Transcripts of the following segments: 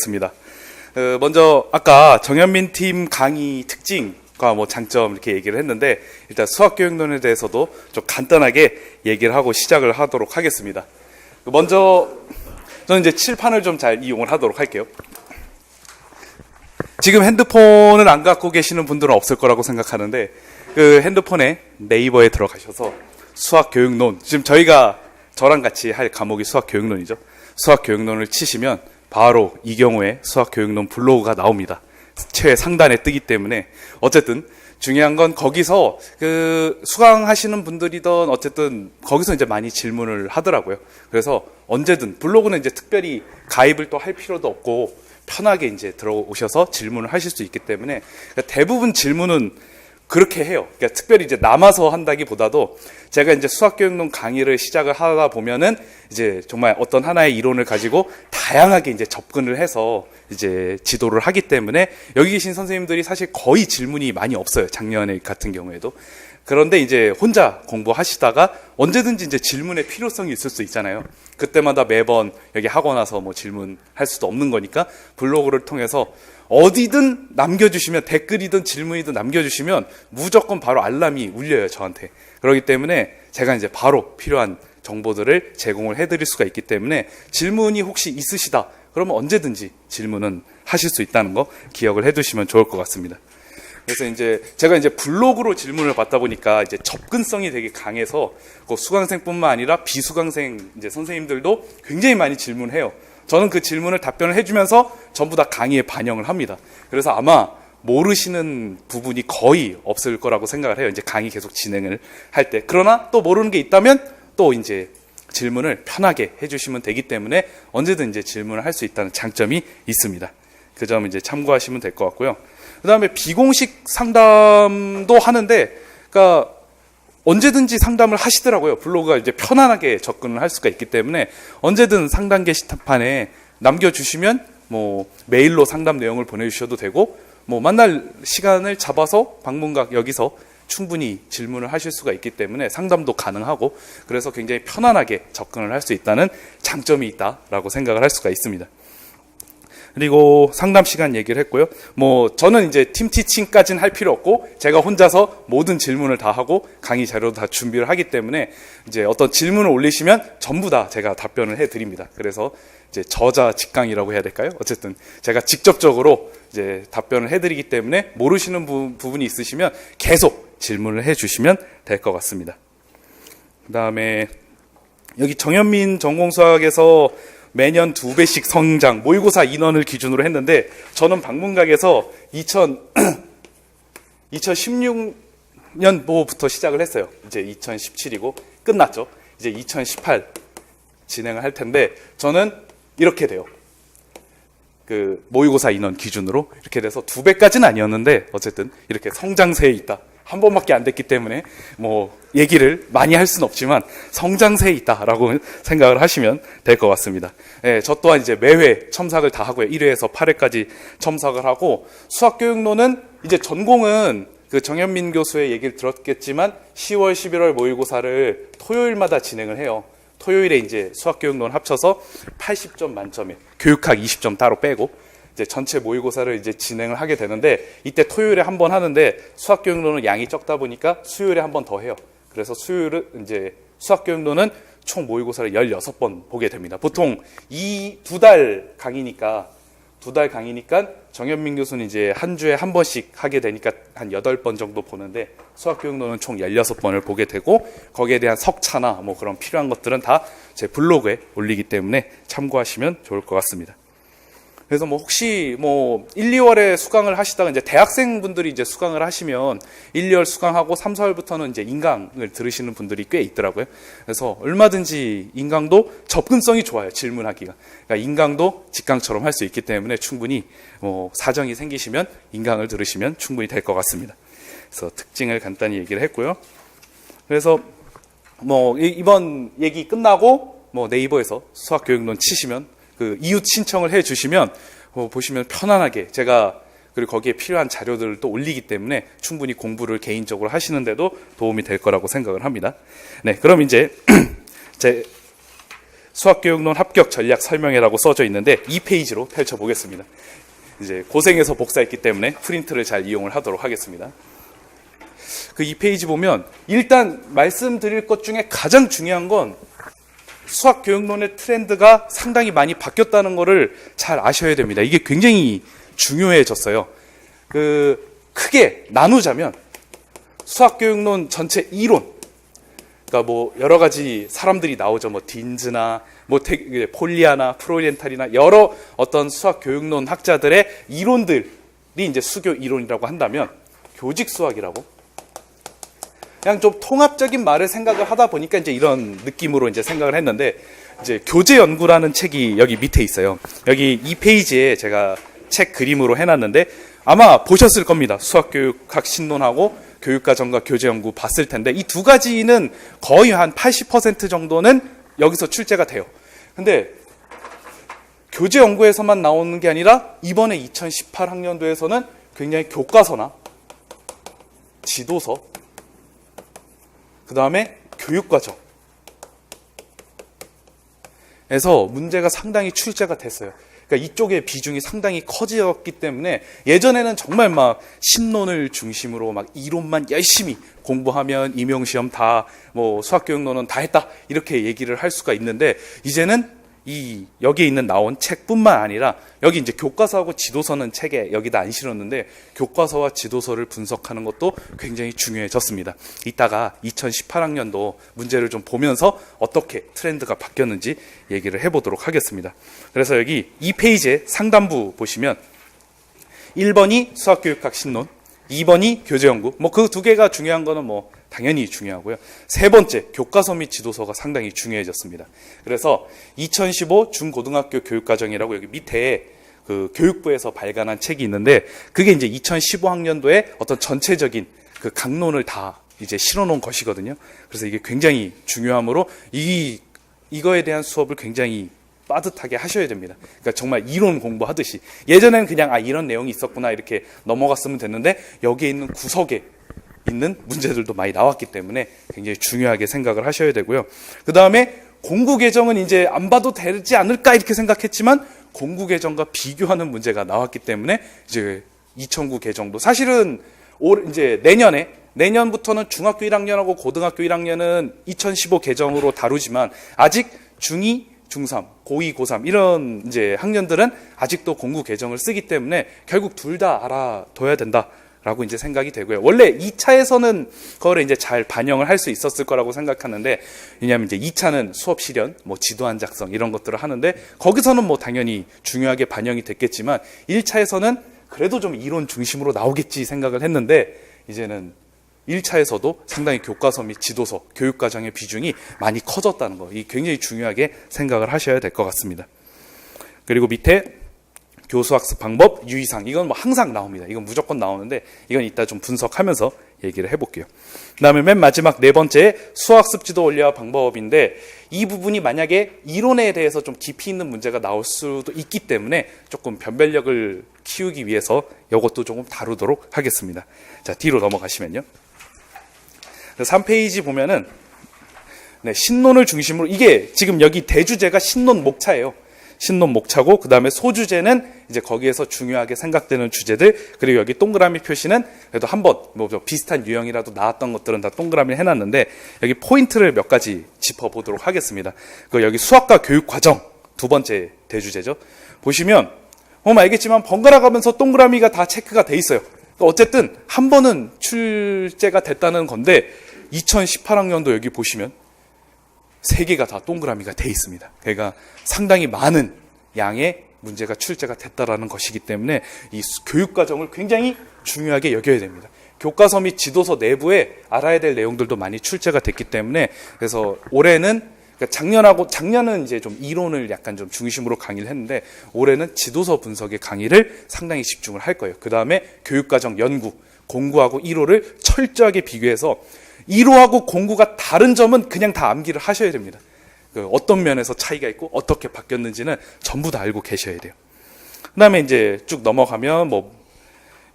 하겠습니다. 먼저 아까 정현민 팀 강의 특징과 뭐 장점 이렇게 얘기를 했는데 일단 수학교육론에 대해서도 좀 간단하게 얘기를 하고 시작을 하도록 하겠습니다. 먼저 저는 이제 칠판을 좀 잘 이용을 하도록 할게요. 지금 핸드폰을 안 갖고 계시는 분들은 없을 거라고 생각하는데 그 핸드폰에 네이버에 들어가셔서 수학교육론, 지금 저랑 같이 할 과목이 수학교육론이죠. 수학교육론을 치시면 바로 이 경우에 수학교육론 블로그가 나옵니다. 최상단에 뜨기 때문에 어쨌든 중요한 건 거기서 그 수강하시는 분들이든 어쨌든 거기서 이제 많이 질문을 하더라고요. 그래서 언제든 블로그는 이제 특별히 가입을 또 할 필요도 없고 편하게 이제 들어오셔서 질문을 하실 수 있기 때문에 그러니까 대부분 질문은 그렇게 해요. 그러니까 특별히 이제 남아서 한다기보다도 제가 이제 수학교육론 강의를 시작을 하다 보면은 이제 정말 어떤 하나의 이론을 가지고 다양하게 이제 접근을 해서 이제 지도를 하기 때문에 여기 계신 선생님들이 사실 거의 질문이 많이 없어요. 작년에 같은 경우에도. 그런데 이제 혼자 공부하시다가 언제든지 이제 질문의 필요성이 있을 수 있잖아요. 그때마다 매번 여기 하고 나서 뭐 질문할 수도 없는 거니까 블로그를 통해서 어디든 남겨주시면 댓글이든 질문이든 남겨주시면 무조건 바로 알람이 울려요, 저한테. 그렇기 때문에 제가 이제 바로 필요한 정보들을 제공을 해드릴 수가 있기 때문에 질문이 혹시 있으시다 그러면 언제든지 질문은 하실 수 있다는 거 기억을 해두시면 좋을 것 같습니다. 그래서 이제 제가 이제 블로그로 질문을 받다 보니까 이제 접근성이 되게 강해서 그 수강생뿐만 아니라 비수강생 이제 선생님들도 굉장히 많이 질문해요. 저는 그 질문을 답변을 해주면서 전부 다 강의에 반영을 합니다. 그래서 아마 모르시는 부분이 거의 없을 거라고 생각을 해요. 이제 강의 계속 진행을 할 때. 그러나 또 모르는 게 있다면 또 이제 질문을 편하게 해주시면 되기 때문에 언제든 이제 질문을 할 수 있다는 장점이 있습니다. 그 점 이제 참고하시면 될 것 같고요. 그 다음에 비공식 상담도 하는데, 그러니까 언제든지 상담을 하시더라고요. 블로그가 이제 편안하게 접근을 할 수가 있기 때문에 언제든 상담 게시판에 남겨주시면 뭐 메일로 상담 내용을 보내주셔도 되고 뭐 만날 시간을 잡아서 방문각 여기서 충분히 질문을 하실 수가 있기 때문에 상담도 가능하고 그래서 굉장히 편안하게 접근을 할 수 있다는 장점이 있다라고 생각을 할 수가 있습니다. 그리고 상담 시간 얘기를 했고요. 뭐 저는 이제 팀 티칭까지는 할 필요 없고 제가 혼자서 모든 질문을 다 하고 강의 자료도 다 준비를 하기 때문에 이제 어떤 질문을 올리시면 전부 다 제가 답변을 해드립니다. 그래서 이제 저자 직강이라고 해야 될까요? 어쨌든 제가 직접적으로 이제 답변을 해드리기 때문에 모르시는 부분이 있으시면 계속 질문을 해주시면 될 것 같습니다. 그 다음에 여기 정현민 전공수학에서 매년 2배씩 성장, 모의고사 인원을 기준으로 했는데 저는 방문각에서 2016년도부터 시작을 했어요. 이제 2017이고 끝났죠. 이제 2018 진행을 할 텐데 저는 이렇게 돼요. 그 모의고사 인원 기준으로 이렇게 돼서 2배까지는 아니었는데 어쨌든 이렇게 성장세에 있다. 한 번밖에 안 됐기 때문에 뭐 얘기를 많이 할 수는 없지만 성장세에 있다라고 생각을 하시면 될 것 같습니다. 예, 저 또한 이제 매회 첨삭을 다 하고요. 1회에서 8회까지 첨삭을 하고 수학교육론은 이제 전공은 그 정현민 교수의 얘기를 들었겠지만 10월, 11월 모의고사를 토요일마다 진행을 해요. 토요일에 이제 수학교육론 합쳐서 80점 만점에 교육학 20점 따로 빼고 이제 전체 모의고사를 이제 진행을 하게 되는데 이때 토요일에 한 번 하는데 수학교육론은 양이 적다 보니까 수요일에 한 번 더 해요. 그래서 수요일은 이제 수학교육론은 총 모의고사를 16번 보게 됩니다. 보통 이 두 달 강의니까 정현민 교수는 이제 한 주에 한 번씩 하게 되니까 한 8번 정도 보는데 수학교육론은 총 16번을 보게 되고 거기에 대한 석차나 뭐 그런 필요한 것들은 다 제 블로그에 올리기 때문에 참고하시면 좋을 것 같습니다. 그래서 뭐 혹시 뭐 1, 2월에 수강을 하시다가 이제 대학생분들이 이제 수강을 하시면 1, 2월 수강하고 3, 4월부터는 이제 인강을 들으시는 분들이 꽤 있더라고요. 그래서 얼마든지 인강도 접근성이 좋아요. 질문하기가. 그러니까 인강도 직강처럼 할 수 있기 때문에 충분히 뭐 사정이 생기시면 인강을 들으시면 충분히 될 것 같습니다. 그래서 특징을 간단히 얘기를 했고요. 그래서 뭐 이번 얘기 끝나고 뭐 네이버에서 수학교육론 치시면 그 이웃 신청을 해 주시면 보시면 편안하게 제가 그리고 거기에 필요한 자료들을 또 올리기 때문에 충분히 공부를 개인적으로 하시는데도 도움이 될 거라고 생각을 합니다. 네, 그럼 이제 제 수학교육론 합격 전략 설명회라고 써져 있는데 2페이지로 펼쳐보겠습니다. 이제 고생해서 복사했기 때문에 프린트를 잘 이용을 하도록 하겠습니다. 그 2페이지 보면 일단 말씀드릴 것 중에 가장 중요한 건 수학교육론의 트렌드가 상당히 많이 바뀌었다는 것을 잘 아셔야 됩니다. 이게 굉장히 중요해졌어요. 크게 나누자면 수학교육론 전체 이론, 그러니까 뭐 여러 가지 사람들이 나오죠. 뭐 딘즈나 뭐 폴리아나 프로리엔탈이나 여러 어떤 수학교육론 학자들의 이론들이 이제 수교 이론이라고 한다면 교직 수학이라고, 그냥 좀 통합적인 말을 생각을 하다 보니까 이제 이런 느낌으로 이제 생각을 했는데, 이제 교재 연구라는 책이 여기 밑에 있어요. 여기 2페이지에 제가 책 그림으로 해놨는데 아마 보셨을 겁니다. 수학교육학 신론하고 교육과정과 교재 연구 봤을 텐데 이 두 가지는 거의 한 80% 정도는 여기서 출제가 돼요. 근데 교재 연구에서만 나오는 게 아니라 이번에 2018학년도에서는 굉장히 교과서나 지도서, 그 다음에 교육과정에서 문제가 상당히 출제가 됐어요. 그러니까 이쪽의 비중이 상당히 커졌기 때문에 예전에는 정말 막 신론을 중심으로 막 이론만 열심히 공부하면 임용시험 다 뭐 수학교육론은 다 했다 이렇게 얘기를 할 수가 있는데, 이제는 여기에 있는 나온 책뿐만 아니라 여기 이제 교과서하고 지도서는 책에 여기다 안 실었는데 교과서와 지도서를 분석하는 것도 굉장히 중요해졌습니다. 이따가 2018학년도 문제를 좀 보면서 어떻게 트렌드가 바뀌었는지 얘기를 해보도록 하겠습니다. 그래서 여기 2페이지에 상단부 보시면 1번이 수학교육학 신론, 2번이 교재연구, 뭐 그 두 개가 중요한 거는 뭐 당연히 중요하고요. 세 번째, 교과서 및 지도서가 상당히 중요해졌습니다. 그래서 2015 중고등학교 교육과정이라고 여기 밑에 그 교육부에서 발간한 책이 있는데 그게 이제 2015학년도에 어떤 전체적인 그 강론을 다 이제 실어놓은 것이거든요. 그래서 이게 굉장히 중요하므로 이거에 대한 수업을 굉장히 빠듯하게 하셔야 됩니다. 그러니까 정말 이론 공부하듯이, 예전에는 그냥 이런 내용이 있었구나 이렇게 넘어갔으면 됐는데 여기에 있는 구석에 있는 문제들도 많이 나왔기 때문에 굉장히 중요하게 생각을 하셔야 되고요. 그 다음에 공구 개정은 이제 안 봐도 되지 않을까 이렇게 생각했지만 공구 개정과 비교하는 문제가 나왔기 때문에 이제 2009 개정도 사실은 이제 내년부터는 중학교 1학년하고 고등학교 1학년은 2015 개정으로 다루지만 아직 중2, 중3, 고2, 고3 이런 이제 학년들은 아직도 공구 개정을 쓰기 때문에 결국 둘 다 알아둬야 된다라고 이제 생각이 되고요. 원래 2차에서는 그거를 이제 잘 반영을 할 수 있었을 거라고 생각하는데, 왜냐하면 이제 2차는 수업 실현, 뭐 지도안 작성 이런 것들을 하는데 거기서는 뭐 당연히 중요하게 반영이 됐겠지만 1차에서는 그래도 좀 이론 중심으로 나오겠지 생각을 했는데 이제는 1차에서도 상당히 교과서 및 지도서, 교육과정의 비중이 많이 커졌다는 거, 이 굉장히 중요하게 생각을 하셔야 될 것 같습니다. 그리고 밑에 교수학습 방법, 유의사항, 이건 뭐 항상 나옵니다. 이건 무조건 나오는데 이건 이따 좀 분석하면서 얘기를 해볼게요. 그 다음에 맨 마지막 네 번째 수학습 지도 원리와 방법인데 이 부분이 만약에 이론에 대해서 좀 깊이 있는 문제가 나올 수도 있기 때문에 조금 변별력을 키우기 위해서 이것도 조금 다루도록 하겠습니다. 자, 뒤로 넘어가시면요. 3페이지 보면은 신론을 중심으로, 이게 지금 여기 대주제가 신론 목차예요. 신론 목차고, 그 다음에 소주제는 이제 거기에서 중요하게 생각되는 주제들, 그리고 여기 동그라미 표시는 그래도 한번 뭐 비슷한 유형이라도 나왔던 것들은 다 동그라미 해놨는데 여기 포인트를 몇 가지 짚어보도록 하겠습니다. 여기 수학과 교육 과정 두 번째 대주제죠. 보시면 보면 알겠지만 번갈아 가면서 동그라미가 다 체크가 돼 있어요. 어쨌든 한 번은 출제가 됐다는 건데 2018학년도 여기 보시면 3개가 다 동그라미가 돼 있습니다. 그러니까 상당히 많은 양의 문제가 출제가 됐다라는 것이기 때문에 이 교육과정을 굉장히 중요하게 여겨야 됩니다. 교과서 및 지도서 내부에 알아야 될 내용들도 많이 출제가 됐기 때문에, 그래서 올해는, 그러니까 작년은 이제 좀 이론을 약간 좀 중심으로 강의를 했는데 올해는 지도서 분석의 강의를 상당히 집중을 할 거예요. 그 다음에 교육과정 연구, 공구하고 1호를 철저하게 비교해서 1호하고 공구가 다른 점은 그냥 다 암기를 하셔야 됩니다. 어떤 면에서 차이가 있고 어떻게 바뀌었는지는 전부 다 알고 계셔야 돼요. 그 다음에 이제 쭉 넘어가면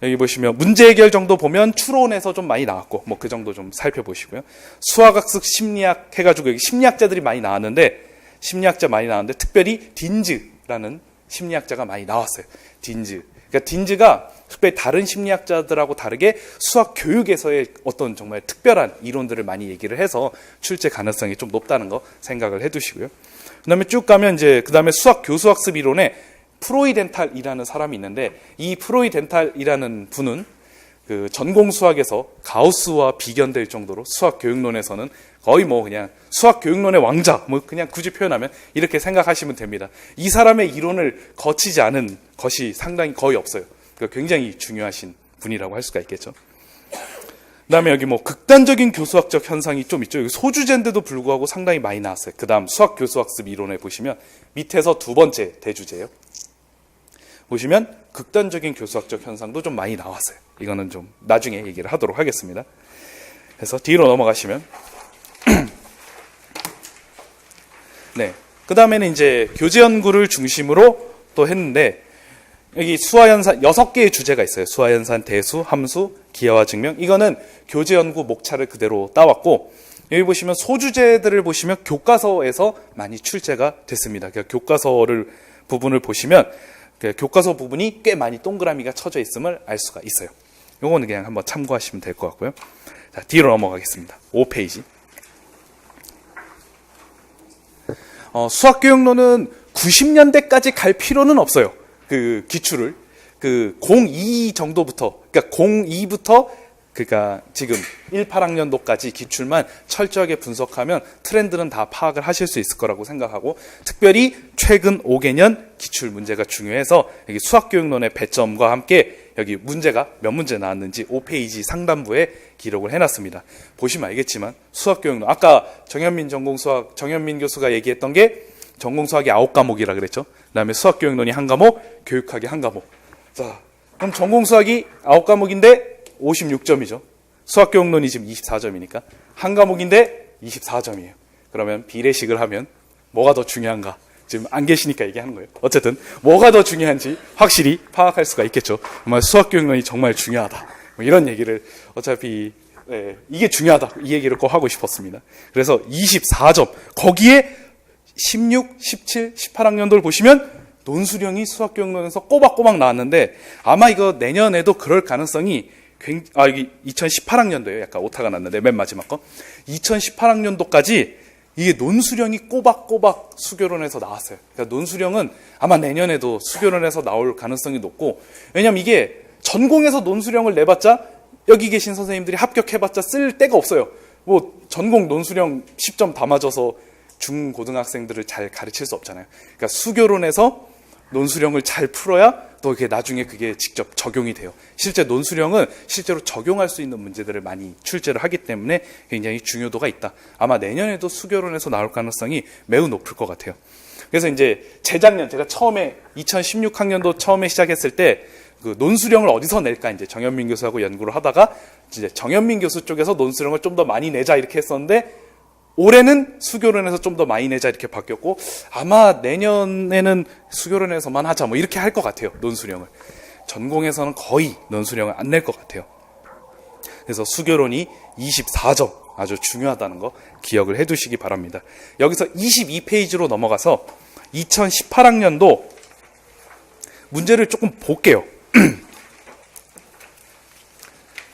여기 보시면 문제 해결 정도 보면 추론에서 좀 많이 나왔고 그 정도 좀 살펴보시고요. 수학학습 심리학 해가지고 여기 심리학자들이 많이 나왔는데 심리학자 많이 나왔는데 특별히 딘즈라는 심리학자가 많이 나왔어요. 딘즈. 그러니까 딘즈가 특별히 다른 심리학자들하고 다르게 수학 교육에서의 어떤 정말 특별한 이론들을 많이 얘기를 해서 출제 가능성이 좀 높다는 거 생각을 해두시고요. 그다음에 쭉 가면 이제 그다음에 수학 교수학습 이론에 프로이덴탈이라는 사람이 있는데 이 프로이덴탈이라는 분은 그 전공 수학에서 가우스와 비견될 정도로 수학 교육론에서는 거의 뭐 그냥 수학 교육론의 왕자, 뭐 그냥 굳이 표현하면 이렇게 생각하시면 됩니다. 이 사람의 이론을 거치지 않은 것이 상당히 거의 없어요. 그러니까 굉장히 중요하신 분이라고 할 수가 있겠죠. 그다음에 여기 뭐 극단적인 교수학적 현상이 좀 있죠. 여기 소주제인데도 불구하고 상당히 많이 나왔어요. 그다음 수학 교수학습 이론에 보시면 밑에서 두 번째 대주제예요. 보시면 극단적인 교수학적 현상도 좀 많이 나왔어요. 이거는 좀 나중에 얘기를 하도록 하겠습니다. 그래서 뒤로 넘어가시면 네. 그 다음에는 이제 교재 연구를 중심으로 또 했는데 여기 수화연산 6개의 주제가 있어요. 수화연산, 대수, 함수, 기하와 증명. 이거는 교재 연구 목차를 그대로 따왔고 여기 보시면 소주제들을 보시면 교과서에서 많이 출제가 됐습니다. 그러니까 교과서를 부분을 보시면 교과서 부분이 꽤 많이 동그라미가 쳐져 있음을 알 수가 있어요. 요거는 그냥 한번 참고하시면 될 것 같고요. 자, 뒤로 넘어가겠습니다. 5페이지. 수학교육론은 90년대까지 갈 필요는 없어요. 그 기출을. 그 02 정도부터, 그러니까 02부터 그러니까 지금 18학년도까지 기출만 철저하게 분석하면 트렌드는 다 파악을 하실 수 있을 거라고 생각하고 특별히 최근 5개년 기출 문제가 중요해서 여기 수학교육론의 배점과 함께 여기 문제가 몇 문제 나왔는지 5페이지 상단부에 기록을 해놨습니다. 보시면 알겠지만 수학교육론 아까 정현민 교수가 얘기했던 게 전공수학이 9과목이라 그랬죠. 그 다음에 수학교육론이 1과목, 교육학이 1과목. 자, 그럼 전공수학이 9과목인데 56점이죠. 수학교육론이 지금 24점이니까 한 과목인데 24점이에요. 그러면 비례식을 하면 뭐가 더 중요한가? 지금 안 계시니까 얘기하는 거예요. 어쨌든 뭐가 더 중요한지 확실히 파악할 수가 있겠죠. 정말 수학교육론이 정말 중요하다. 뭐 이런 얘기를 어차피 이게 중요하다. 이 얘기를 꼭 하고 싶었습니다. 그래서 24점. 거기에 16, 17, 18학년도를 보시면 논수령이 수학교육론에서 꼬박꼬박 나왔는데 아마 이거 내년에도 그럴 가능성이 여기 2018학년도예요. 약간 오타가 났는데 맨 마지막 거. 2018학년도까지 이게 논수령이 꼬박꼬박 수교론에서 나왔어요. 그러니까 논수령은 아마 내년에도 수교론에서 나올 가능성이 높고 왜냐면 이게 전공에서 논수령을 내봤자 여기 계신 선생님들이 합격해봤자 쓸 데가 없어요. 뭐 전공 논수령 10점 다 맞아서 중고등학생들을 잘 가르칠 수 없잖아요. 그러니까 수교론에서 논수령을 잘 풀어야 또 이게 나중에 그게 직접 적용이 돼요. 실제 논수령은 실제로 적용할 수 있는 문제들을 많이 출제를 하기 때문에 굉장히 중요도가 있다. 아마 내년에도 수교론에서 나올 가능성이 매우 높을 것 같아요. 그래서 이제 재작년 제가 처음에 2016학년도 처음에 시작했을 때 그 논수령을 어디서 낼까 이제 정현민 교수하고 연구를 하다가 이제 정현민 교수 쪽에서 논수령을 좀 더 많이 내자 이렇게 했었는데 올해는 수교론에서 좀 더 많이 내자 이렇게 바뀌었고 아마 내년에는 수교론에서만 하자 뭐 이렇게 할 것 같아요. 논수령을. 전공에서는 거의 논수령을 안 낼 것 같아요. 그래서 수교론이 24점 아주 중요하다는 거 기억을 해두시기 바랍니다. 여기서 22페이지로 넘어가서 2018학년도 문제를 조금 볼게요.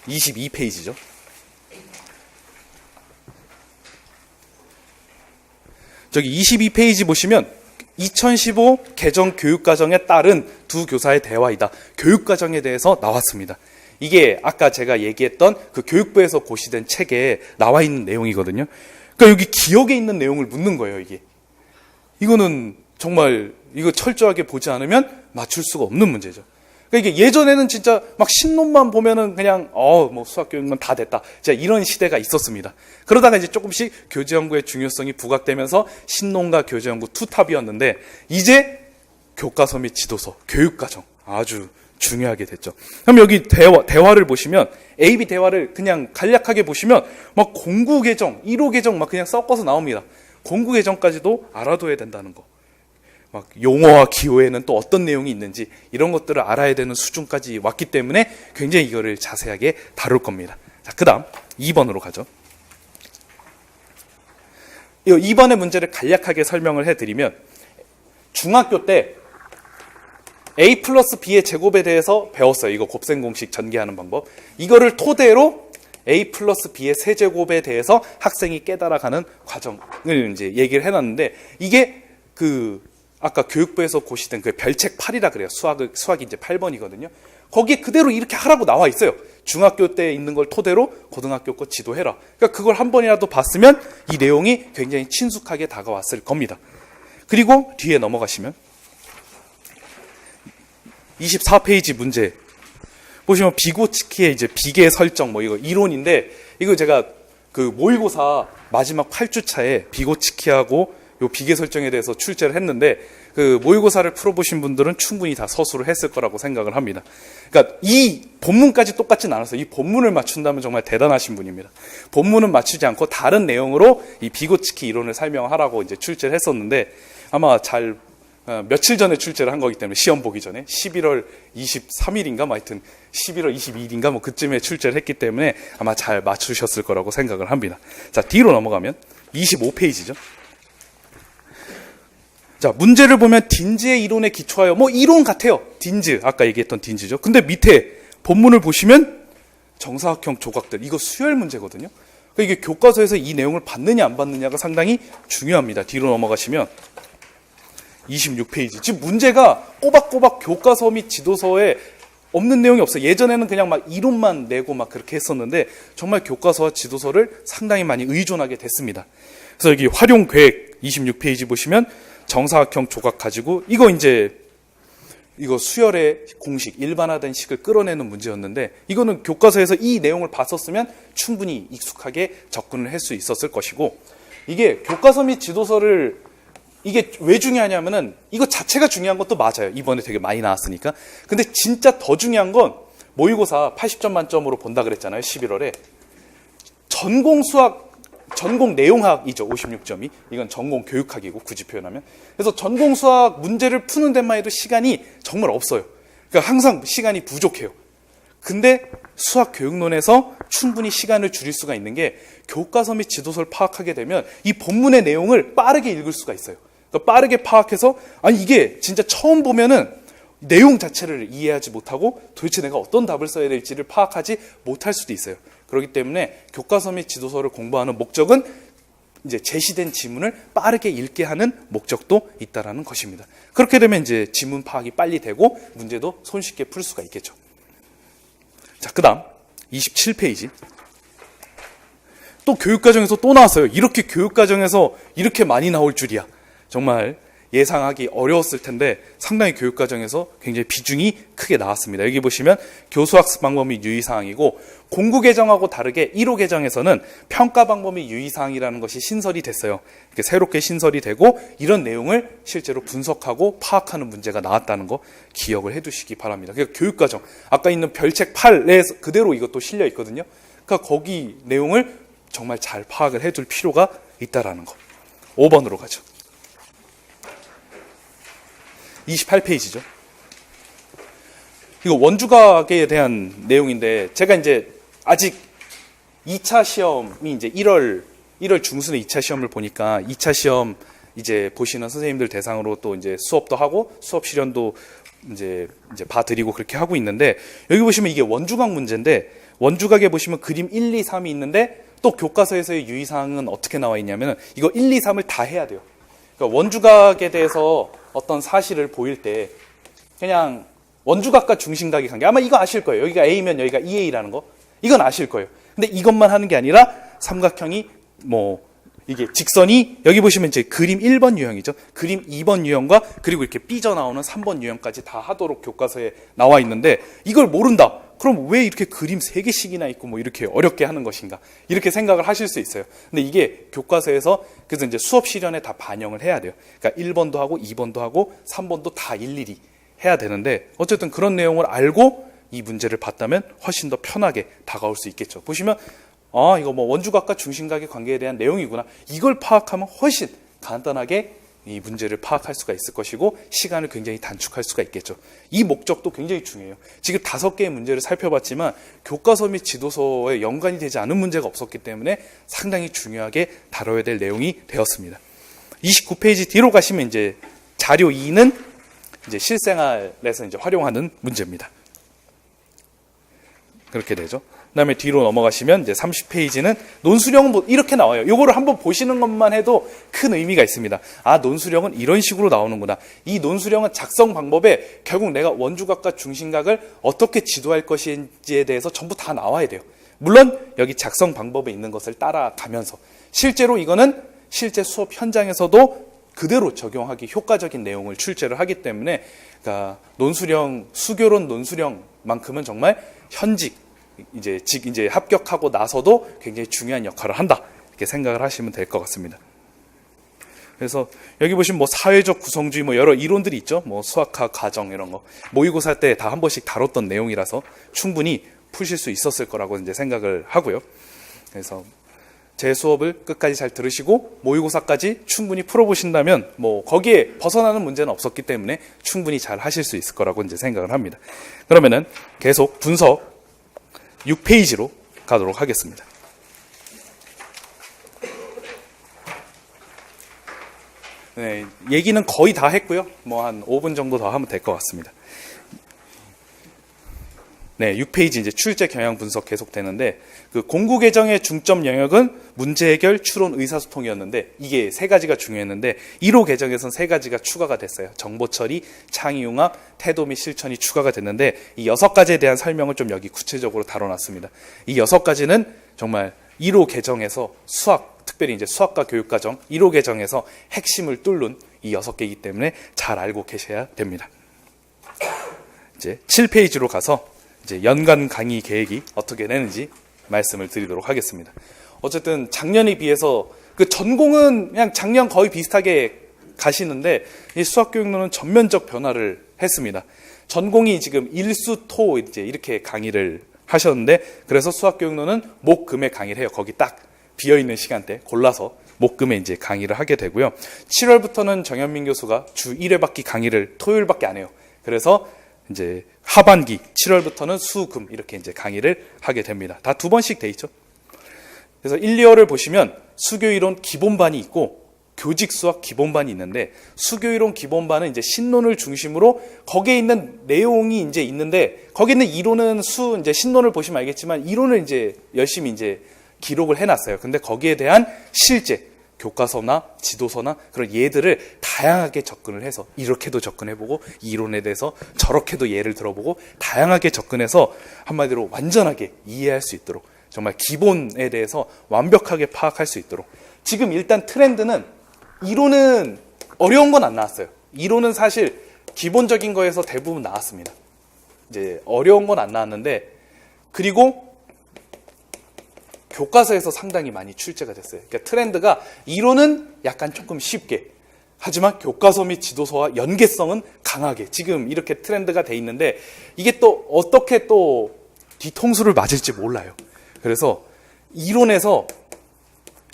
22페이지죠. 저기 22페이지 보시면 2015 개정 교육과정에 따른 두 교사의 대화이다. 교육과정에 대해서 나왔습니다. 이게 아까 제가 얘기했던 그 교육부에서 고시된 책에 나와 있는 내용이거든요. 그러니까 여기 기억에 있는 내용을 묻는 거예요, 이게. 이거는 정말 이거 철저하게 보지 않으면 맞출 수가 없는 문제죠. 그러니까 이게 예전에는 진짜 막 신론만 보면은 그냥 뭐 수학교육만 다 됐다. 진짜 이런 시대가 있었습니다. 그러다가 이제 조금씩 교재연구의 중요성이 부각되면서 신론과 교재연구 투탑이었는데 이제 교과서 및 지도서, 교육과정 아주 중요하게 됐죠. 그럼 여기 대화를 보시면 A-B 대화를 그냥 간략하게 보시면 막 공구계정, 1호 계정 막 그냥 섞어서 나옵니다. 공구계정까지도 알아둬야 된다는 거. 막 용어와 기호에는 또 어떤 내용이 있는지 이런 것들을 알아야 되는 수준까지 왔기 때문에 굉장히 이거를 자세하게 다룰 겁니다. 자, 그 다음 2번으로 가죠. 이번에 문제를 간략하게 설명을 해드리면 중학교 때 A 플러스 B의 제곱에 대해서 배웠어요. 이거 곱셈 공식 전개하는 방법. 이거를 토대로 A 플러스 B의 세제곱에 대해서 학생이 깨달아가는 과정을 이제 얘기를 해놨는데, 이게 아까 교육부에서 고시된 그 별책 8이라 그래요. 수학이 이제 8번이거든요. 거기에 그대로 이렇게 하라고 나와 있어요. 중학교 때 있는 걸 토대로 고등학교 거 지도해라. 그러니까 그걸 한 번이라도 봤으면 이 내용이 굉장히 친숙하게 다가왔을 겁니다. 그리고 뒤에 넘어가시면 24페이지 문제 보시면 비고치키의 이제 비계 설정 이거 이론인데, 이거 제가 모의고사 마지막 8주차에 비고치키하고 요 비계 설정에 대해서 출제를 했는데, 모의고사를 풀어보신 분들은 충분히 다 서술을 했을 거라고 생각을 합니다. 그러니까 이 본문까지 똑같진 않았어요. 이 본문을 맞춘다면 정말 대단하신 분입니다. 본문은 맞추지 않고 다른 내용으로 이 비고치키 이론을 설명하라고 이제 출제를 했었는데, 아마 며칠 전에 출제를 한 거기 때문에 시험 보기 전에 11월 23일인가 하여튼 11월 22일인가 그쯤에 출제를 했기 때문에 아마 잘 맞추셨을 거라고 생각을 합니다. 자, 뒤로 넘어가면 25페이지죠. 자, 문제를 보면 딘즈의 이론에 기초하여 이론 같아요. 딘즈, 아까 얘기했던 딘즈죠. 근데 밑에 본문을 보시면 정사각형 조각들, 이거 수열 문제거든요. 그러니까 이게 교과서에서 이 내용을 받느냐 안 받느냐가 상당히 중요합니다. 뒤로 넘어가시면 26페이지. 지금 문제가 꼬박꼬박 교과서 및 지도서에 없는 내용이 없어요. 예전에는 그냥 막 이론만 내고 막 그렇게 했었는데 정말 교과서와 지도서를 상당히 많이 의존하게 됐습니다. 그래서 여기 활용 계획 26페이지 보시면 정사각형 조각 가지고 이거 수열의 공식, 일반화된 식을 끌어내는 문제였는데, 이거는 교과서에서 이 내용을 봤었으면 충분히 익숙하게 접근을 할 수 있었을 것이고, 이게 교과서 및 지도서를 이게 왜 중요하냐면은 이거 자체가 중요한 것도 맞아요. 이번에 되게 많이 나왔으니까. 근데 진짜 더 중요한 건 모의고사 80점 만점으로 본다 그랬잖아요. 11월에. 전공 내용학이죠. 56점이. 이건 전공 교육학이고 굳이 표현하면. 그래서 전공 수학 문제를 푸는 데만 해도 시간이 정말 없어요. 그러니까 항상 시간이 부족해요. 근데 수학 교육론에서 충분히 시간을 줄일 수가 있는 게 교과서 및 지도서를 파악하게 되면 이 본문의 내용을 빠르게 읽을 수가 있어요. 그러니까 빠르게 파악해서 이게 진짜 처음 보면은 내용 자체를 이해하지 못하고 도대체 내가 어떤 답을 써야 될지를 파악하지 못할 수도 있어요. 그렇기 때문에 교과서 및 지도서를 공부하는 목적은 이제 제시된 지문을 빠르게 읽게 하는 목적도 있다라는 것입니다. 그렇게 되면 이제 지문 파악이 빨리 되고 문제도 손쉽게 풀 수가 있겠죠. 자, 그다음 27페이지. 또 교육과정에서 또 나왔어요. 이렇게 교육과정에서 이렇게 많이 나올 줄이야. 정말 예상하기 어려웠을 텐데 상당히 교육과정에서 굉장히 비중이 크게 나왔습니다. 여기 보시면 교수학습 방법 및 유의사항이고, 공부 개정하고 다르게 1호 개정에서는 평가 방법 및 유의사항이라는 것이 신설이 됐어요. 이렇게 새롭게 신설이 되고 이런 내용을 실제로 분석하고 파악하는 문제가 나왔다는 거 기억을 해두시기 바랍니다. 그러니까 교육과정, 아까 있는 별책 8에 그대로 이것도 실려 있거든요. 그러니까 거기 내용을 정말 잘 파악을 해둘 필요가 있다라는 거. 5번으로 가죠. 28페이지죠. 이거 원주각에 대한 내용인데, 제가 이제 아직 2차 시험이 이제 1월 중순에 2차 시험을 보니까 2차 시험 이제 보시는 선생님들 대상으로 또 이제 수업도 하고 수업 실현도 이제 봐드리고 그렇게 하고 있는데, 여기 보시면 이게 원주각 문제인데, 원주각에 보시면 그림 1, 2, 3이 있는데 또 교과서에서의 유의사항은 어떻게 나와 있냐면은 이거 1, 2, 3을 다 해야 돼요. 그러니까 원주각에 대해서 어떤 사실을 보일 때 그냥 원주각과 중심각의 관계, 아마 이거 아실 거예요. 여기가 A면 여기가 2A라는 거, 이건 아실 거예요. 근데 이것만 하는 게 아니라 삼각형이 이게 직선이 여기 보시면 이제 그림 1번 유형이죠. 그림 2번 유형과 그리고 이렇게 삐져나오는 3번 유형까지 다 하도록 교과서에 나와 있는데, 이걸 모른다. 그럼 왜 이렇게 그림 3개씩이나 있고 이렇게 어렵게 하는 것인가? 이렇게 생각을 하실 수 있어요. 근데 이게 교과서에서 그래서 이제 수업 실현에 다 반영을 해야 돼요. 그러니까 1번도 하고 2번도 하고 3번도 다 일일이 해야 되는데, 어쨌든 그런 내용을 알고 이 문제를 봤다면 훨씬 더 편하게 다가올 수 있겠죠. 보시면 이거 원주각과 중심각의 관계에 대한 내용이구나. 이걸 파악하면 훨씬 간단하게 이 문제를 파악할 수가 있을 것이고 시간을 굉장히 단축할 수가 있겠죠. 이 목적도 굉장히 중요해요. 지금 5개의 문제를 살펴봤지만 교과서 및 지도서에 연관이 되지 않은 문제가 없었기 때문에 상당히 중요하게 다뤄야 될 내용이 되었습니다. 29페이지 뒤로 가시면 이제 자료 2는 이제 실생활에서 이제 활용하는 문제입니다. 그렇게 되죠. 그다음에 뒤로 넘어가시면 이제 30페이지는 논수령은 뭐 이렇게 나와요. 요거를 한번 보시는 것만 해도 큰 의미가 있습니다. 아, 논수령은 이런 식으로 나오는구나. 이 논수령은 작성 방법에 결국 내가 원주각과 중심각을 어떻게 지도할 것인지에 대해서 전부 다 나와야 돼요. 물론 여기 작성 방법에 있는 것을 따라가면서 실제로 이거는 실제 수업 현장에서도 그대로 적용하기 효과적인 내용을 출제를 하기 때문에 그러니까 논수령, 수교론 논수령만큼은 정말 현직 이제 합격하고 나서도 굉장히 중요한 역할을 한다. 이렇게 생각을 하시면 될 것 같습니다. 그래서 여기 보시면 뭐 사회적 구성주의 뭐 여러 이론들이 있죠. 뭐 수학학, 가정 이런 거 모의고사 때 다 한 번씩 다뤘던 내용이라서 충분히 푸실 수 있었을 거라고 이제 생각을 하고요. 그래서 제 수업을 끝까지 잘 들으시고 모의고사까지 충분히 풀어보신다면 뭐 거기에 벗어나는 문제는 없었기 때문에 충분히 잘 하실 수 있을 거라고 이제 생각을 합니다. 그러면은 계속 분석 6페이지로 가도록 하겠습니다. 네, 얘기는 거의 다 했고요. 뭐 한 5분 정도 더 하면 될 것 같습니다. 네, 6페이지 이제 출제 경향 분석 계속되는데 그 공구 개정의 중점 영역은 문제 해결, 추론, 의사소통이었는데 이게 3가지가 중요했는데 1호 개정에선 3가지가 추가가 됐어요. 정보 처리, 창의 융합, 태도 및 실천이 추가가 됐는데 이 6가지에 대한 설명을 좀 여기 구체적으로 다뤄놨습니다. 이 6가지는 정말 1호 개정에서 수학, 특별히 이제 수학과 교육과정 1호 개정에서 핵심을 뚫는 이 6개이기 때문에 잘 알고 계셔야 됩니다. 이제 7페이지로 가서 이제 연간 강의 계획이 어떻게 되는지 말씀을 드리도록 하겠습니다. 어쨌든 작년에 비해서 그 전공은 그냥 작년 거의 비슷하게 가시는데 이 수학교육론은 전면적 변화를 했습니다. 전공이 지금 일수토 이제 이렇게 강의를 하셨는데 그래서 수학교육론은 목, 금에 강의를 해요. 거기 딱 비어있는 시간대 골라서 목, 금에 이제 강의를 하게 되고요. 7월부터는 정현민 교수가 주 1회밖에 강의를 토요일밖에 안 해요. 그래서 이제 하반기 7월부터는 수, 금 이렇게 이제 강의를 하게 됩니다. 다 2번씩 돼 있죠. 그래서 1, 2월을 보시면 수교이론 기본반이 있고 교직 수학 기본반이 있는데 수교이론 기본반은 이제 신론을 중심으로 거기에 있는 내용이 이제 있는데 거기 있는 이론은 이제 신론을 보시면 알겠지만 이론을 이제 열심히 이제 기록을 해놨어요. 근데 거기에 대한 실제 교과서나 지도서나 그런 예들을 다양하게 접근을 해서 이렇게도 접근해보고 이 이론에 대해서 저렇게도 예를 들어보고 다양하게 접근해서 한마디로 완전하게 이해할 수 있도록 정말 기본에 대해서 완벽하게 파악할 수 있도록 지금 일단 트렌드는 이론은 어려운 건 안 나왔어요. 이론은 사실 기본적인 거에서 대부분 나왔습니다. 이제 어려운 건 안 나왔는데 그리고 교과서에서 상당히 많이 출제가 됐어요. 그러니까 트렌드가 이론은 약간 조금 쉽게 하지만 교과서 및 지도서와 연계성은 강하게 지금 이렇게 트렌드가 돼 있는데 이게 또 어떻게 또 뒤통수를 맞을지 몰라요. 그래서 이론에서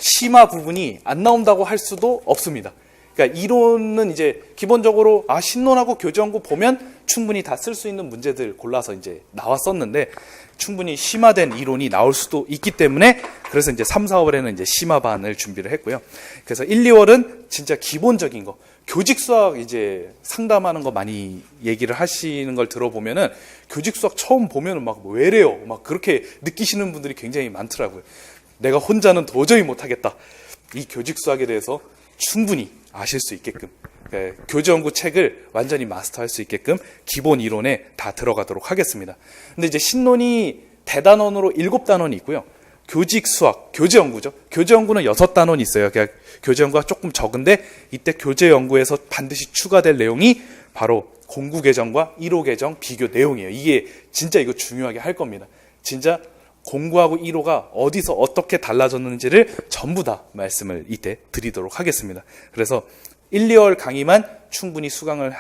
심화 부분이 안 나온다고 할 수도 없습니다. 그러니까 이론은 이제 기본적으로 신론하고 교재연구 보면 충분히 다 쓸 수 있는 문제들 골라서 이제 나왔었는데 충분히 심화된 이론이 나올 수도 있기 때문에 그래서 이제 3, 4월에는 이제 심화반을 준비를 했고요. 그래서 1, 2월은 진짜 기본적인 거 교직 수학 이제 상담하는 거 많이 얘기를 하시는 걸 들어보면은 교직 수학 처음 보면은 막 왜래요? 막 그렇게 느끼시는 분들이 굉장히 많더라고요. 내가 혼자는 도저히 못하겠다. 이 교직 수학에 대해서 충분히 아실 수 있게끔 교재 연구 책을 완전히 마스터할 수 있게끔 기본 이론에 다 들어가도록 하겠습니다. 근데 이제 신론이 대단원으로 7단원이 있고요. 교직 수학, 교재 연구죠. 교재 연구는 6단원이 있어요. 그러니까 교재 연구가 조금 적은데 이때 교재 연구에서 반드시 추가될 내용이 바로 공구 개정과 1호 개정 비교 내용이에요. 이게 진짜 이거 중요하게 할 겁니다. 진짜 공구하고 1호가 어디서 어떻게 달라졌는지를 전부 다 말씀을 이때 드리도록 하겠습니다. 그래서 1, 2월 강의만 충분히 수강을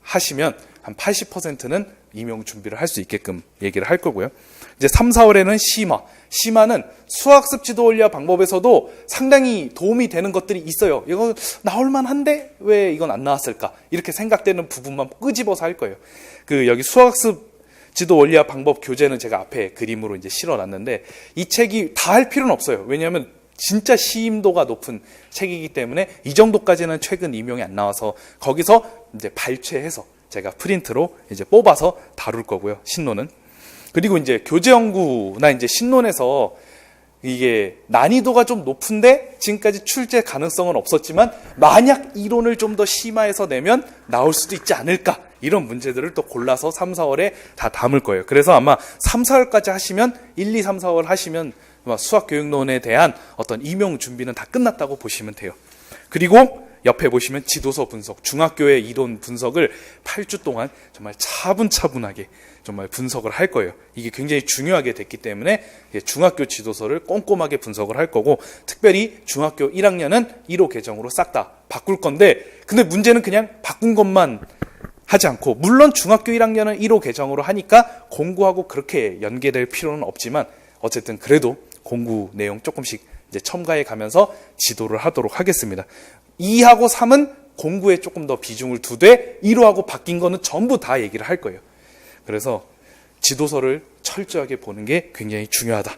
하시면 한 80%는 임용 준비를 할 수 있게끔 얘기를 할 거고요. 이제 3, 4월에는 심화. 심화는 수학습 지도 원리화 방법에서도 상당히 도움이 되는 것들이 있어요. 이거 나올 만한데 왜 이건 안 나왔을까? 이렇게 생각되는 부분만 끄집어서 할 거예요. 여기 수학습 지도 원리화 방법 교재는 제가 앞에 그림으로 이제 실어놨는데 이 책이 다 할 필요는 없어요. 왜냐하면 진짜 시임도가 높은 책이기 때문에 이 정도까지는 최근 임용이 안 나와서 거기서 이제 발췌해서 제가 프린트로 이제 뽑아서 다룰 거고요. 신론은. 그리고 이제 교재 연구나 이제 신론에서 이게 난이도가 좀 높은데 지금까지 출제 가능성은 없었지만 만약 이론을 좀 더 심화해서 내면 나올 수도 있지 않을까, 이런 문제들을 또 골라서 3, 4월에 다 담을 거예요. 그래서 아마 3, 4월까지 하시면 1, 2, 3, 4월 하시면 수학교육론에 대한 어떤 임용 준비는 다 끝났다고 보시면 돼요. 그리고 옆에 보시면 지도서 분석, 중학교의 이론 분석을 8주 동안 정말 차분차분하게 정말 분석을 할 거예요. 이게 굉장히 중요하게 됐기 때문에 중학교 지도서를 꼼꼼하게 분석을 할 거고, 특별히 중학교 1학년은 1호 개정으로 싹 다 바꿀 건데, 근데 문제는 그냥 바꾼 것만 하지 않고, 물론 중학교 1학년은 1호 개정으로 하니까 공부하고 그렇게 연계될 필요는 없지만 어쨌든 그래도 공부 내용 조금씩 이제 첨가해 가면서 지도를 하도록 하겠습니다. 2하고 3은 공부에 조금 더 비중을 두되 1호하고 바뀐 거는 전부 다 얘기를 할 거예요. 그래서 지도서를 철저하게 보는 게 굉장히 중요하다.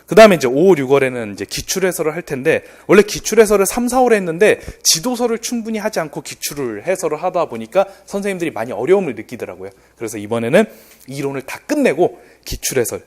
그 다음에 이제 5, 6월에는 이제 기출해설을 할 텐데, 원래 기출해설을 3, 4월에 했는데 지도서를 충분히 하지 않고 기출을 해설을 하다 보니까 선생님들이 많이 어려움을 느끼더라고요. 그래서 이번에는 이론을 다 끝내고 기출해설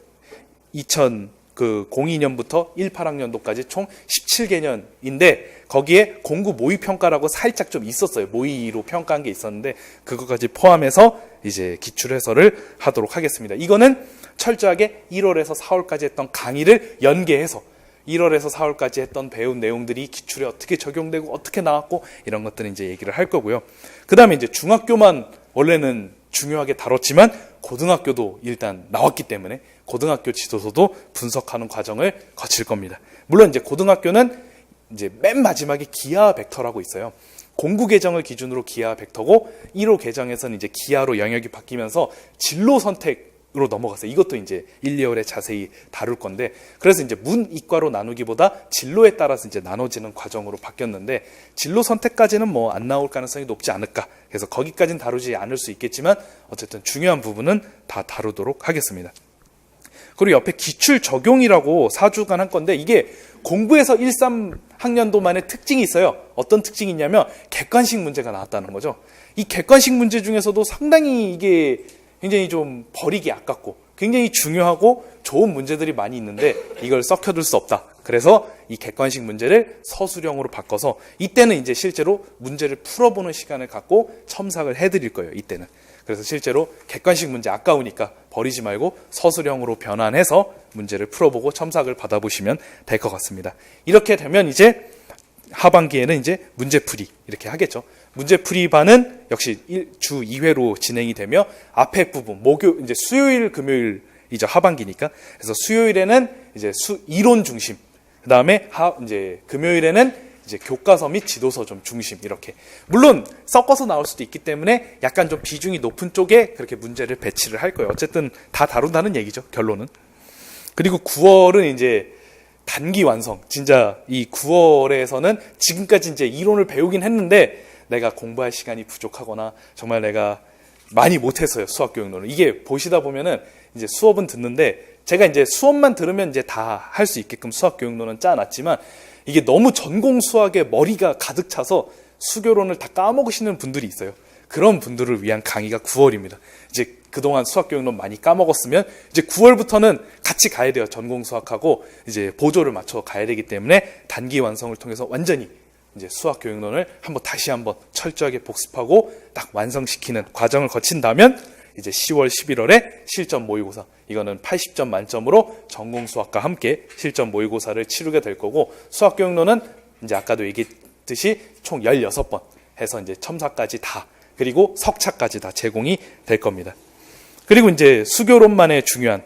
2002년부터 18학년도까지 총 17개년인데 거기에 공부 모의평가라고 살짝 좀 있었어요. 모의로 평가한 게 있었는데 그것까지 포함해서 이제 기출해설을 하도록 하겠습니다. 이거는 철저하게 1월에서 4월까지 했던 강의를 연계해서 1월에서 4월까지 했던 배운 내용들이 기출에 어떻게 적용되고 어떻게 나왔고 이런 것들은 이제 얘기를 할 거고요. 그 다음에 이제 중학교만 원래는 중요하게 다뤘지만 고등학교도 일단 나왔기 때문에 고등학교 지도서도 분석하는 과정을 거칠 겁니다. 물론 이제 고등학교는 이제 맨 마지막에 기하 벡터라고 있어요. 공부 개정을 기준으로 기하 벡터고 1호 개정에서는 이제 기하로 영역이 바뀌면서 진로 선택으로 넘어갔어요. 이것도 이제 1, 2월에 자세히 다룰 건데, 그래서 이제 문 이과로 나누기보다 진로에 따라서 이제 나눠지는 과정으로 바뀌었는데 진로 선택까지는 뭐 안 나올 가능성이 높지 않을까. 그래서 거기까지는 다루지 않을 수 있겠지만 어쨌든 중요한 부분은 다 다루도록 하겠습니다. 그리고 옆에 기출 적용이라고 4주간 한 건데 이게 공부에서 1, 3학년도만의 특징이 있어요. 어떤 특징이 있냐면 객관식 문제가 나왔다는 거죠. 이 객관식 문제 중에서도 상당히 이게 굉장히 좀 버리기 아깝고 굉장히 중요하고 좋은 문제들이 많이 있는데 이걸 썩혀둘 수 없다. 그래서 이 객관식 문제를 서술형으로 바꿔서 이때는 이제 실제로 문제를 풀어보는 시간을 갖고 첨삭을 해드릴 거예요. 이때는. 그래서 실제로 객관식 문제 아까우니까 버리지 말고 서술형으로 변환해서 문제를 풀어보고 첨삭을 받아보시면 될 것 같습니다. 이렇게 되면 이제 하반기에는 이제 문제풀이 이렇게 하겠죠. 문제풀이반은 역시 주 2회로 진행이 되며 앞에 부분 이제 수요일 금요일이죠. 하반기니까. 그래서 수요일에는 이제 이론 중심, 그 다음에 이제 금요일에는 이제 교과서 및 지도서 좀 중심, 이렇게. 물론 섞어서 나올 수도 있기 때문에 약간 좀 비중이 높은 쪽에 그렇게 문제를 배치를 할 거예요. 어쨌든 다 다룬다는 얘기죠, 결론은. 그리고 9월은 이제 단기 완성. 진짜 이 9월에서는 지금까지 이제 이론을 배우긴 했는데 내가 공부할 시간이 부족하거나 정말 내가 많이 못했어요, 수학교육론을. 이게 보시다 보면은 이제 수업은 듣는데 제가 이제 수업만 들으면 이제 다 할 수 있게끔 수학교육론은 짜놨지만 이게 너무 전공 수학에 머리가 가득 차서 수교론을 다 까먹으시는 분들이 있어요. 그런 분들을 위한 강의가 9월입니다. 이제 그동안 수학교육론 많이 까먹었으면 이제 9월부터는 같이 가야 돼요. 전공 수학하고 이제 보조를 맞춰 가야 되기 때문에 단기 완성을 통해서 완전히 이제 수학교육론을 다시 한번 철저하게 복습하고 딱 완성시키는 과정을 거친다면 이제 10월, 11월에 실전 모의고사, 이거는 80점 만점으로 전공 수학과 함께 실전 모의고사를 치르게 될 거고, 수학교육론은 이제 아까도 얘기했듯이 총 16번 해서 이제 첨삭까지 다, 그리고 석차까지 다 제공이 될 겁니다. 그리고 이제 수교론만의 중요한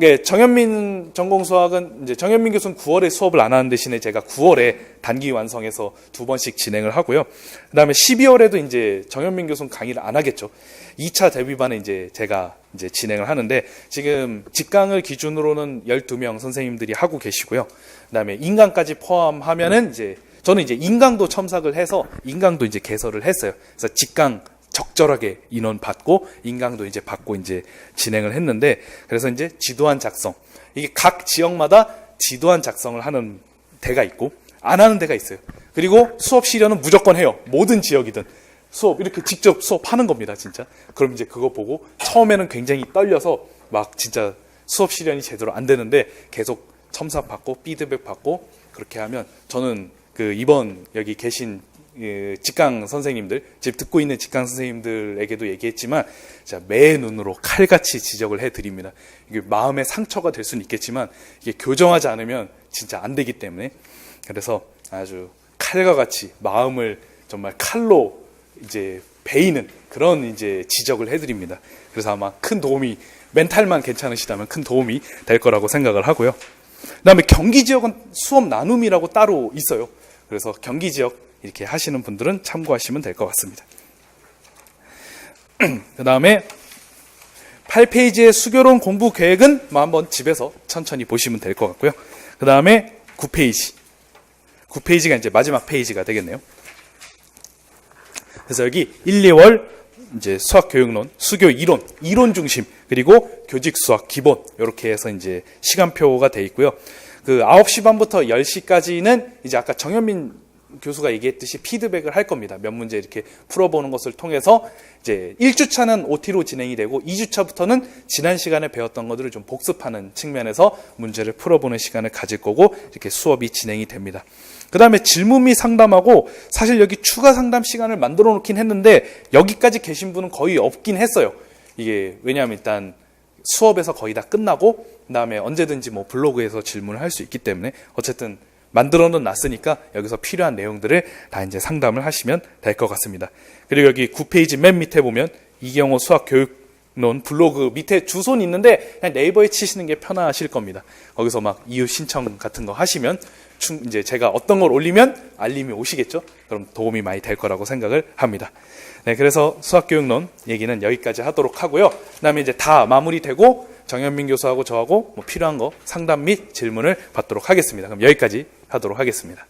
예, 정현민 전공수학은 이제 정현민 교수는 9월에 수업을 안 하는 대신에 제가 9월에 단기 완성해서 2번씩 진행을 하고요. 그다음에 12월에도 이제 정현민 교수는 강의를 안 하겠죠. 2차 데뷔반에 이제 제가 이제 진행을 하는데 지금 직강을 기준으로는 12명 선생님들이 하고 계시고요. 그다음에 인강까지 포함하면은 이제 저는 이제 인강도 첨삭을 해서 인강도 이제 개설을 했어요. 그래서 직강 적절하게 인원 받고 인강도 이제 받고 이제 진행을 했는데 그래서 이제 지도안 작성 이게 각 지역마다 지도안 작성을 하는 데가 있고 안 하는 데가 있어요. 그리고 수업 시련은 무조건 해요. 모든 지역이든 수업 이렇게 직접 수업하는 겁니다, 진짜. 그럼 이제 그거 보고 처음에는 굉장히 떨려서 막 진짜 수업 시련이 제대로 안 되는데 계속 첨삭 받고 피드백 받고 그렇게 하면 저는 그 이번 여기 계신 직강 선생님들, 지금 듣고 있는 직강 선생님들에게도 얘기했지만 매 눈으로 칼같이 지적을 해드립니다. 이게 마음의 상처가 될 수는 있겠지만 이게 교정하지 않으면 진짜 안 되기 때문에 그래서 아주 칼과 같이 마음을 정말 칼로 이제 베이는 그런 이제 지적을 해드립니다. 그래서 아마 큰 도움이 멘탈만 괜찮으시다면 큰 도움이 될 거라고 생각을 하고요. 그다음에 경기 지역은 수업 나눔이라고 따로 있어요. 그래서 경기 지역 이렇게 하시는 분들은 참고하시면 될 것 같습니다. 그 다음에 8페이지의 수교론 공부 계획은 한번 집에서 천천히 보시면 될 것 같고요. 그 다음에 9페이지. 9페이지가 이제 마지막 페이지가 되겠네요. 그래서 여기 1, 2월 이제 수학 교육론, 수교 이론 중심, 그리고 교직 수학 기본 이렇게 해서 이제 시간표가 돼 있고요. 그 9시 반부터 10시까지는 이제 아까 정현민 교수가 얘기했듯이 피드백을 할 겁니다. 몇 문제 이렇게 풀어보는 것을 통해서 이제 1주차는 OT로 진행이 되고 2주차부터는 지난 시간에 배웠던 것들을 좀 복습하는 측면에서 문제를 풀어보는 시간을 가질 거고 이렇게 수업이 진행이 됩니다. 그 다음에 질문 및 상담하고 사실 여기 추가 상담 시간을 만들어 놓긴 했는데 여기까지 계신 분은 거의 없긴 했어요. 이게 왜냐하면 일단 수업에서 거의 다 끝나고 그 다음에 언제든지 뭐 블로그에서 질문을 할 수 있기 때문에 어쨌든 만들어는 놨으니까 여기서 필요한 내용들을 다 이제 상담을 하시면 될 것 같습니다. 그리고 여기 9페이지 맨 밑에 보면 이경호 수학교육론 블로그 밑에 주소는 있는데 그냥 네이버에 치시는 게 편하실 겁니다. 거기서 막 이유 신청 같은 거 하시면 이제 제가 어떤 걸 올리면 알림이 오시겠죠? 그럼 도움이 많이 될 거라고 생각을 합니다. 네, 그래서 수학교육론 얘기는 여기까지 하도록 하고요. 그다음에 이제 다 마무리되고 정현민 교수하고 저하고 뭐 필요한 거 상담 및 질문을 받도록 하겠습니다. 그럼 여기까지 하도록 하겠습니다.